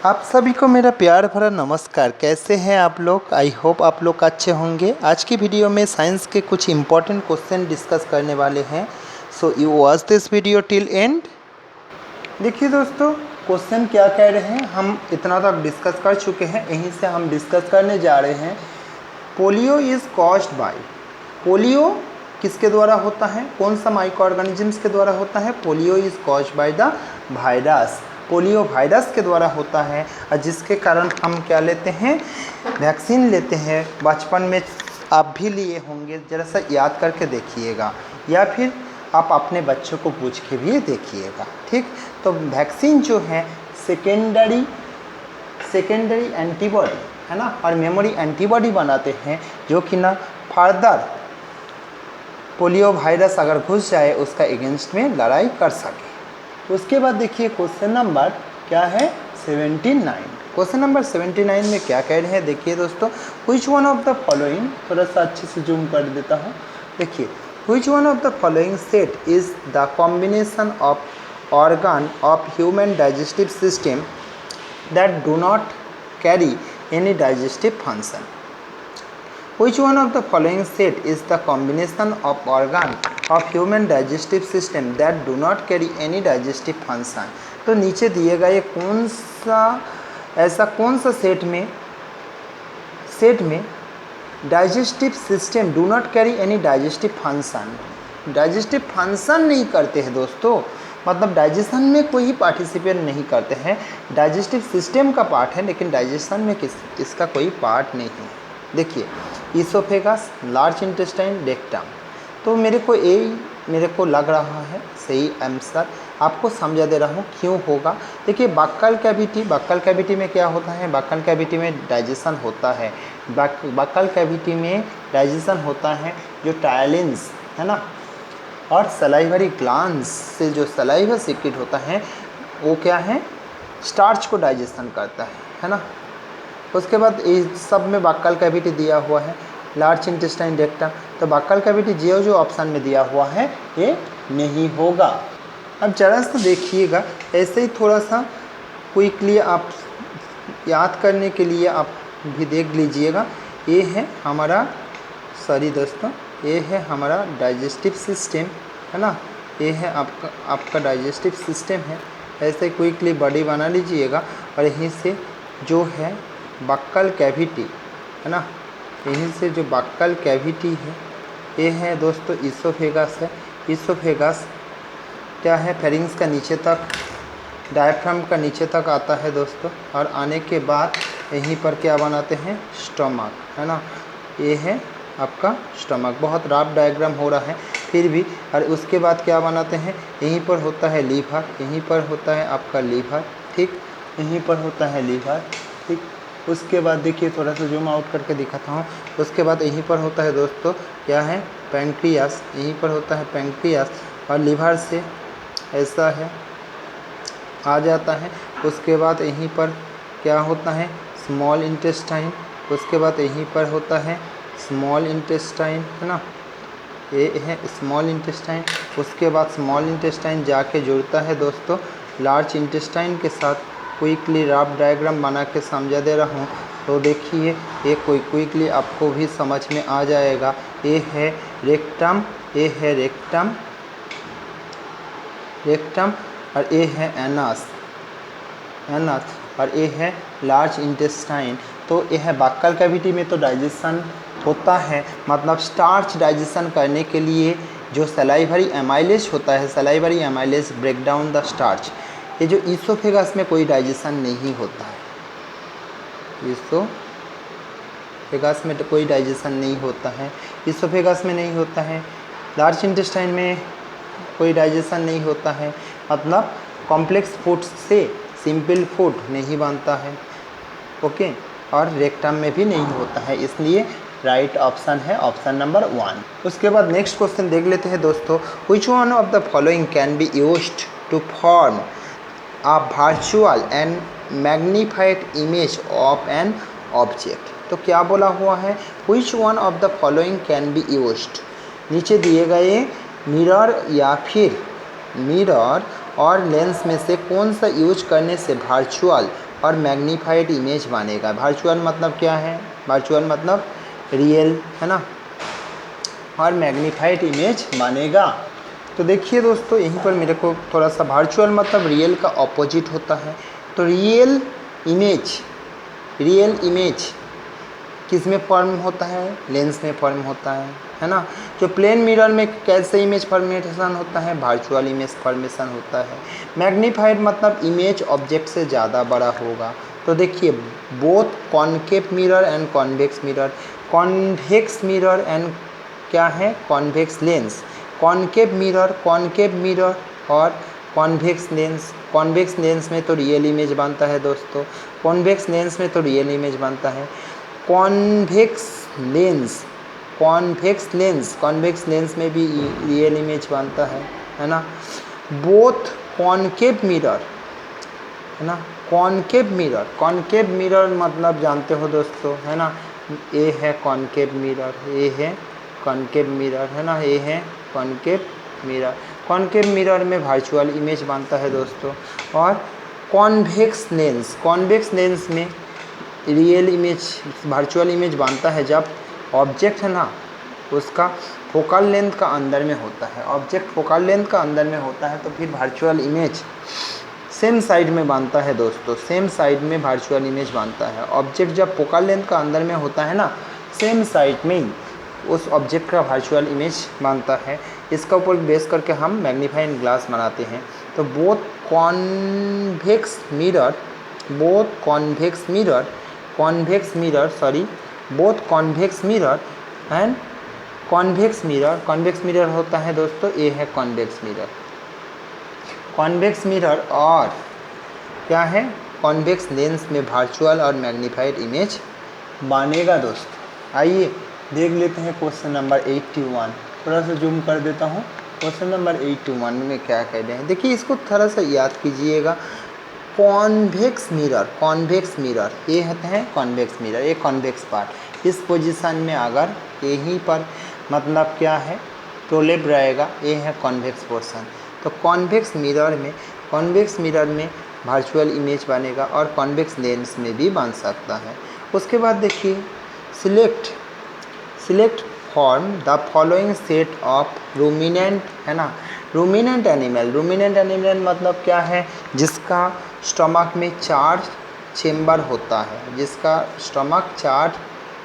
आप सभी को मेरा प्यार भरा नमस्कार। कैसे हैं आप लोग? आई होप आप लोग अच्छे होंगे। आज की वीडियो में साइंस के कुछ इंपॉर्टेंट क्वेश्चन डिस्कस करने वाले हैं। So you watch this video till and. देखिए दोस्तों, क्वेश्चन क्या कह रहे हैं, हम इतना तक डिस्कस कर चुके हैं, यहीं से हम डिस्कस करने जा रहे हैं। Polio is caused by, polio किसके द्वारा होता है, कौन सा माइक्रो ऑर्गेनिजम्स के द्वारा होता है? Polio is caused by the virus, polio virus के द्वारा होता है, और जिसके कारण हम क्या लेते हैं, वैक्सीन लेते हैं। बचपन में आप भी लिए होंगे, ज़रा सा याद करके देखिएगा, या फिर आप अपने बच्चों को पूछ के भी देखिएगा, ठीक। तो वैक्सीन जो है सेकेंडरी एंटीबॉडी है ना, और मेमोरी एंटीबॉडी बनाते हैं, जो कि ना फर्दर पोलियो वायरस अगर घुस जाए उसका अगेंस्ट में लड़ाई कर सके। उसके बाद देखिए क्वेश्चन नंबर क्या है, 79। क्वेश्चन नंबर 79 में क्या कह रहे हैं, देखिए दोस्तों, which one of the following, थोड़ा सा अच्छे से जूम कर देता हूँ। देखिए, which one of the following set is the combination of organ of human digestive system that do not carry any digestive function. Which one of the following set is the combination of organ of human digestive system that do not carry any digestive function? तो नीचे दिए गए कौन सा ऐसा कौन सा set में digestive system do not carry any digestive function, digestive function नहीं करते हैं दोस्तों, मतलब डाइजेशन में कोई पार्टिसिपेट नहीं करते हैं। डाइजेस्टिव सिस्टम का पार्ट है, लेकिन डाइजेशन में इसका कोई पार्ट नहीं है। देखिए, ईसोफेगस, लार्ज इंटेस्टाइन, रेक्टम। तो मेरे को लग रहा है सही आंसर, आपको समझा दे रहा हूँ क्यों होगा। देखिए, बक्कल कैविटी में क्या होता है, बक्कल कैविटी में डाइजेशन होता है, बक्कल कैविटी में डाइजेशन होता है, जो टायलिन्स है ना, और सलाइवरी ग्लैंड्स से जो सलाइवा सीक्रेट होता है वो क्या है, स्टार्च को डाइजेशन करता है ना। उसके बाद इस सब में बक्कल कैविटी दिया हुआ है, लार्ज इंटेस्टाइन, रेक्टम। तो बक्कल कैविटी जो ऑप्शन में दिया हुआ है ये नहीं होगा। अब जरा सा देखिएगा, ऐसे ही थोड़ा सा क्विकली आप याद करने के लिए आप भी देख लीजिएगा। ये है हमारा, सॉरी दोस्तों, ये है हमारा डाइजेस्टिव सिस्टम है ना, ये है आपका डाइजेस्टिव सिस्टम है। ऐसे क्विकली बॉडी बना लीजिएगा, और यहीं से जो है बक्कल कैविटी है ना, यहीं से जो बक्कल कैविटी है ये है दोस्तों ईसोफेगस है। ईसोफेगस क्या है, फेरिंग्स का नीचे तक, डायफ्राम का नीचे तक आता है दोस्तों, और आने के बाद यहीं पर क्या बनाते हैं, स्टमक है ना, ये है आपका स्टमक। बहुत रफ डायग्राम हो रहा है फिर भी। और उसके बाद क्या बनाते हैं, यहीं पर होता है लीवर, यहीं पर होता है आपका लीवर, ठीक, यहीं पर होता है लीवर, ठीक। उसके बाद देखिए, थोड़ा सा जूम आउट करके दिखाता हूँ। उसके बाद यहीं पर होता है दोस्तों क्या है, पैंक्रियास, यहीं पर होता है पैंक्रियास, और लीवर से ऐसा है आ जाता है। उसके बाद यहीं पर क्या होता है, स्मॉल इंटेस्टाइन, उसके बाद यहीं पर होता है स्मॉल इंटेस्टाइन है ना, ये है स्मॉल इंटेस्टाइन। उसके बाद स्मॉल इंटेस्टाइन जाके जुड़ता है दोस्तों लार्ज इंटेस्टाइन के साथ। क्विकली रफ डायग्राम बना के समझा दे रहा हूँ, तो देखिए ये क्विकली आपको भी समझ में आ जाएगा। ये है रेक्टम, ये है रेक्टम, और ये है एनस, और ये है लार्ज इंटेस्टाइन। तो ये है बक्कल कैविटी में तो डाइजेशन होता है, मतलब स्टार्च डाइजेशन करने के लिए जो सलाइवरी एमाइलेज होता है, salivary amylase break down the starch. ये जो ईसोफेगस में कोई डाइजेशन नहीं होता है, ईसोफेगस में तो कोई डाइजेशन नहीं होता है, ईसोफेगस में नहीं होता है। लार्ज इंटेस्टाइन में कोई डाइजेशन नहीं होता है, मतलब कॉम्प्लेक्स फूड से सिंपल फूड नहीं बनता है, ओके। और रेक्टम में भी नहीं होता है, इसलिए राइट ऑप्शन है ऑप्शन नंबर 1। उसके बाद नेक्स्ट क्वेश्चन देख लेते हैं दोस्तों, which one of the following can be used to form a virtual and magnified image of an object। तो क्या बोला हुआ है, which one of the following can be used। नीचे दिए गए मिरर या फिर मिरर और लेंस में से कौन सा यूज करने से वर्चुअल और मैग्नीफाइड इमेज बनेगा। वर्चुअल मतलब क्या है, वर्चुअल मतलब रियल है ना, और मैग्नीफाइड इमेज बनेगा। तो देखिए दोस्तों यहीं पर मेरे को थोड़ा सा, वर्चुअल मतलब रियल का ऑपोजिट होता है। तो रियल इमेज किस में फॉर्म होता है, लेंस में फॉर्म होता है ना। जो प्लेन मिरर में कैसे इमेज फॉर्मेशन होता है, वर्चुअल इमेज फॉर्मेशन होता है। मैग्नीफाइड मतलब इमेज ऑब्जेक्ट से ज़्यादा बड़ा होगा। तो देखिए both concave mirror and convex mirror, convex mirror and क्या है, कॉन्वेक्स लेंस, कॉनकेव मिरर और कॉन्वेक्स लेंस में तो रियल इमेज बनता है दोस्तों, कॉन्वेक्स लेंस में तो रियल इमेज बनता है। कॉन्वेक्स लेंस में भी रियल इमेज बनता है ना। बोथ कॉनकेव मिरर है ना, कॉनकेव मिरर मतलब जानते हो दोस्तों है ना, ये है कॉनकेव मिरर, ये है कॉनकेव मिरर है ना, ये है कॉनकेव मिरर। कॉनकेव मिरर में वर्चुअल इमेज बनता है दोस्तों। और कॉन्वेक्स लेंस में रियल इमेज, वर्चुअल इमेज बनता है जब ऑब्जेक्ट है ना उसका फोकल लेंथ का अंदर में होता है, ऑब्जेक्ट फोकल लेंथ का अंदर में होता है तो फिर वर्चुअल इमेज सेम साइड में बनता है दोस्तों, सेम साइड में वर्चुअल इमेज बनता है। ऑब्जेक्ट जब फोकल लेंथ का अंदर में होता है ना, सेम साइड में ही उस ऑब्जेक्ट का वर्चुअल इमेज बनता है। इसका ऊपर बेस करके हम मैग्नीफाइंग ग्लास बनाते हैं। तो both convex mirror and convex mirror होता है दोस्तों, ये है कॉन्वेक्स मिरर और क्या है, कॉन्वेक्स लेंस में वर्चुअल और मैग्नीफाइड इमेज बनेगा दोस्तों। आइए देख लेते हैं क्वेश्चन नंबर 81, थोड़ा सा जूम कर देता हूँ। क्वेश्चन नंबर 81 में क्या कह रहे हैं, देखिए इसको थोड़ा सा याद कीजिएगा। कॉन्वेक्स मिरर ये होते हैं कॉन्वेक्स मिरर, ये कॉन्वेक्स पार्ट इस पोजीशन में अगर यहीं पर मतलब क्या है प्रोलेप रहेगा, ये है कॉन्वेक्स पोर्शन। तो कॉन्वेक्स मिरर में वर्चुअल इमेज बनेगा और कॉन्वेक्स लेंस में भी बन सकता है। उसके बाद देखिए select form the following set of ruminant है ना, रूमिनेंट एनिमल मतलब क्या है, जिसका स्टमक में 4 चेम्बर होता है, जिसका स्टमक 4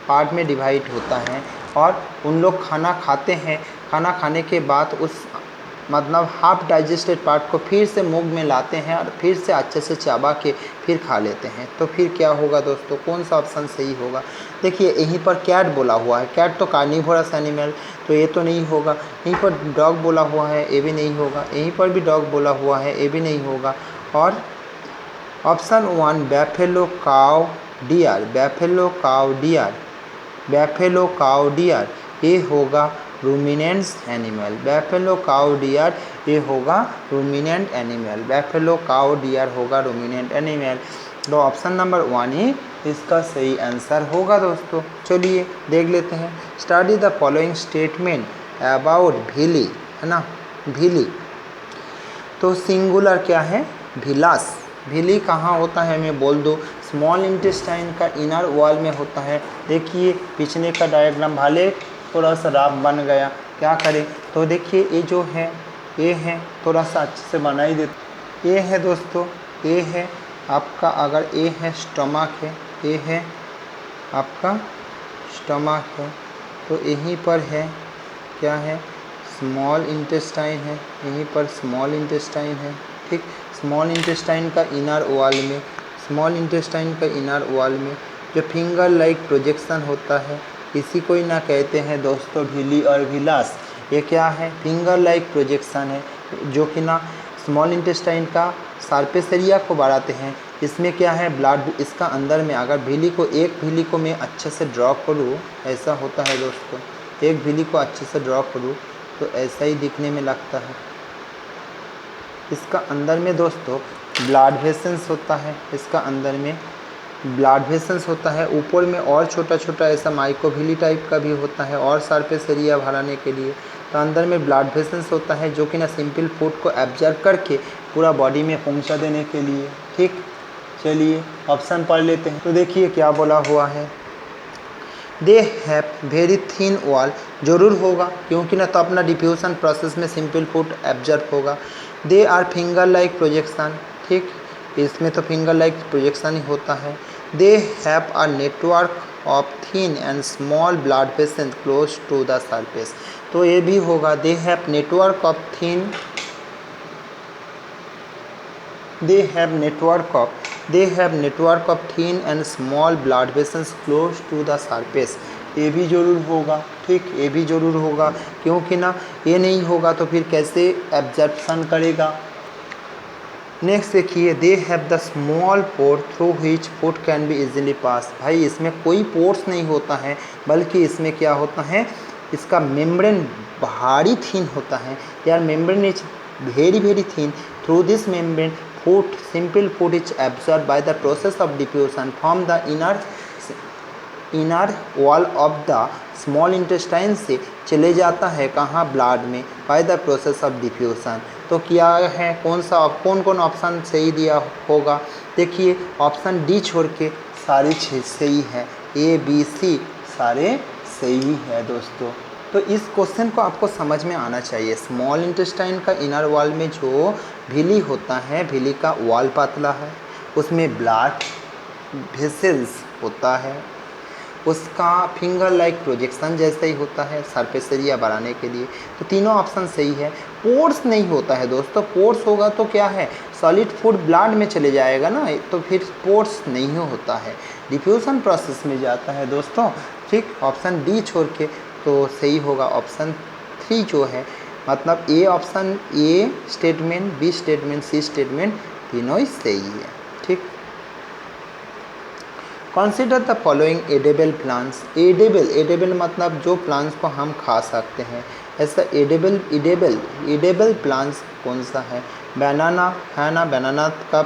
पार्ट में डिवाइड होता है और उन लोग खाना खाते हैं, खाना खाने के बाद उस मतलब हाफ डाइजेस्टेड पार्ट को फिर से मुंह में लाते हैं और फिर से अच्छे से चबा के फिर खा लेते हैं। तो फिर क्या होगा दोस्तों, कौन सा ऑप्शन सही होगा। देखिए यहीं पर कैट बोला हुआ है, कैट तो कार्निवोरस एनिमल, तो ये तो नहीं होगा। यहीं पर डॉग बोला हुआ है, ये भी नहीं होगा। यहीं पर भी डॉग बोला हुआ है, ये भी नहीं होगा। और ऑप्शन 1 बैफेलो काउ डियर ये होगा ruminants animal, buffalo cow deer ये होगा ruminant animal, buffalo cow deer होगा रूमिनेंट एनिमल। तो ऑप्शन नंबर 1 ही इसका सही आंसर होगा दोस्तों। चलिए देख लेते हैं। Study the following statement about Bhili है ना, भीली तो सिंगुलर क्या है, भिलास। भीली कहाँ होता है मैं बोल दूँ, स्मॉल इंटेस्टाइन का इनर वॉल में होता है। देखिए पिछले का डायग्राम भाले थोड़ा सा राफ बन गया, क्या करें। तो देखिए ये जो है ये है, थोड़ा सा अच्छे से बनाई देते। ये है दोस्तों, ये है आपका, अगर ये है स्टमक है, ये है आपका स्टमक है, तो यहीं पर है क्या है, स्मॉल इंटेस्टाइन है, यहीं पर स्मॉल इंटेस्टाइन है। ठीक, स्मॉल इंटेस्टाइन का इनर वॉल में जो फिंगर लाइक प्रोजेक्शन होता है, इसी को ही ना कहते हैं दोस्तों भीली और भिलास। ये क्या है, फिंगर लाइक प्रोजेक्शन है, जो कि ना स्मॉल इंटेस्टाइन का सरफेस एरिया को बढ़ाते हैं। इसमें क्या है, ब्लड इसका अंदर में, अगर एक भीली को मैं अच्छे से ड्रॉ करूँ, ऐसा होता है दोस्तों, एक भीली को अच्छे से ड्रॉ करूँ तो ऐसा ही दिखने में लगता है। इसका अंदर में दोस्तों ब्लड वेसल्स होता है, इसका अंदर में ब्लड वेसल्स होता है, ऊपर में और छोटा छोटा ऐसा माइक्रोविली टाइप का भी होता है और सरफेस एरिया बढ़ाने के लिए। तो अंदर में ब्लड वेसल्स होता है जो कि ना सिंपल फूड को एब्जर्व करके पूरा बॉडी में पहुंचा देने के लिए। ठीक, चलिए ऑप्शन पढ़ लेते हैं। तो देखिए क्या बोला हुआ है, they have very thin wall, जरूर होगा क्योंकि ना तो अपना डिफ्यूजन प्रोसेस में सिंपल फूड एब्जर्व होगा। They are finger like projection, ठीक, इसमें तो फिंगर लाइक प्रोजेक्शन ही होता है। They have a network of thin and small blood vessels close to the surface, तो ये भी होगा। They have network of thin, they have network of thin and small blood vessels close to the surface, ये भी ज़रूर होगा, ठीक, ये भी ज़रूर होगा क्योंकि ना ये नहीं होगा तो फिर कैसे एब्जॉर्प्शन करेगा। नेक्स्ट देखिए, they have the small pore through which food can be easily pass, भाई इसमें कोई पोर्स नहीं होता है बल्कि इसमें क्या होता है, इसका मेम्ब्रेन भारी थिन होता है यार, membrane is very thin, through this membrane food, simple food is absorbed by the process of diffusion from the inner wall of the small intestine से चले जाता है कहाँ, ब्लड में, by the process of diffusion। तो क्या है, कौन कौन ऑप्शन सही दिया होगा, देखिए ऑप्शन डी छोड़ के सारे 6 सही है, ए बी सी सारे सही है दोस्तों। तो इस क्वेश्चन को आपको समझ में आना चाहिए। स्मॉल इंटेस्टाइन का इनर वॉल में जो झिल्ली होता है, झिल्ली का वॉल पतला है, उसमें ब्लड वेसल्स होता है, उसका फिंगर लाइक प्रोजेक्शन जैसा ही होता है सरफेस एरिया बढ़ाने के लिए, तो तीनों ऑप्शन सही है। पोर्स नहीं होता है दोस्तों, पोर्स होगा तो क्या है, सॉलिड फूड ब्लड में चले जाएगा ना, तो फिर पोर्स नहीं होता है, डिफ्यूजन प्रोसेस में जाता है दोस्तों, ठीक। ऑप्शन डी छोड़ के तो सही होगा ऑप्शन 3 जो है, मतलब A option, A statement, B statement, C statement तीनों ही सही है, ठीक। Consider the following edible plants, edible मतलब जो प्लांट्स को हम खा सकते हैं, ऐसा एडेबल प्लांट्स कौन सा है, बनाना है ना, बनाना का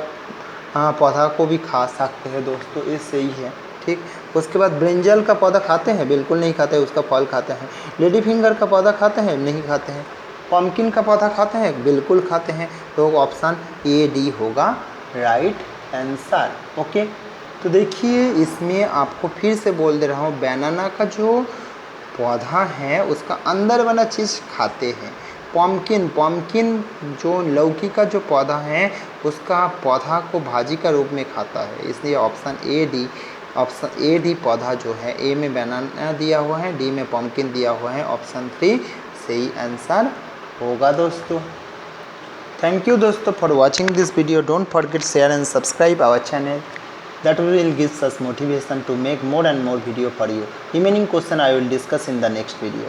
पौधा को भी खा सकते हैं दोस्तों, ये सही है, ठीक। उसके बाद ब्रिंजल का पौधा खाते हैं, बिल्कुल नहीं खाते हैं, उसका फल खाते हैं। लेडी फिंगर का पौधा खाते हैं, नहीं खाते हैं। पम्पकिन का पौधा खाते हैं, बिल्कुल खाते हैं। तो ऑप्शन ए डी होगा राइट आंसर, ओके। तो देखिए इसमें आपको फिर से बोल दे रहा हूँ, बनाना का जो पौधा है उसका अंदर वाला चीज़ खाते हैं। पम्पकिन जो लौकी का जो पौधा है उसका पौधा को भाजी का रूप में खाता है, इसलिए ऑप्शन ए डी पौधा जो है, ए में बनाना दिया हुआ है, डी में पम्पकिन दिया हुआ है, ऑप्शन 3 सही आंसर होगा दोस्तों। थैंक यू दोस्तों for watching this video, don't forget share and subscribe our channel, that will give us motivation to make more and more video for you. Remaining question I will discuss in the next video.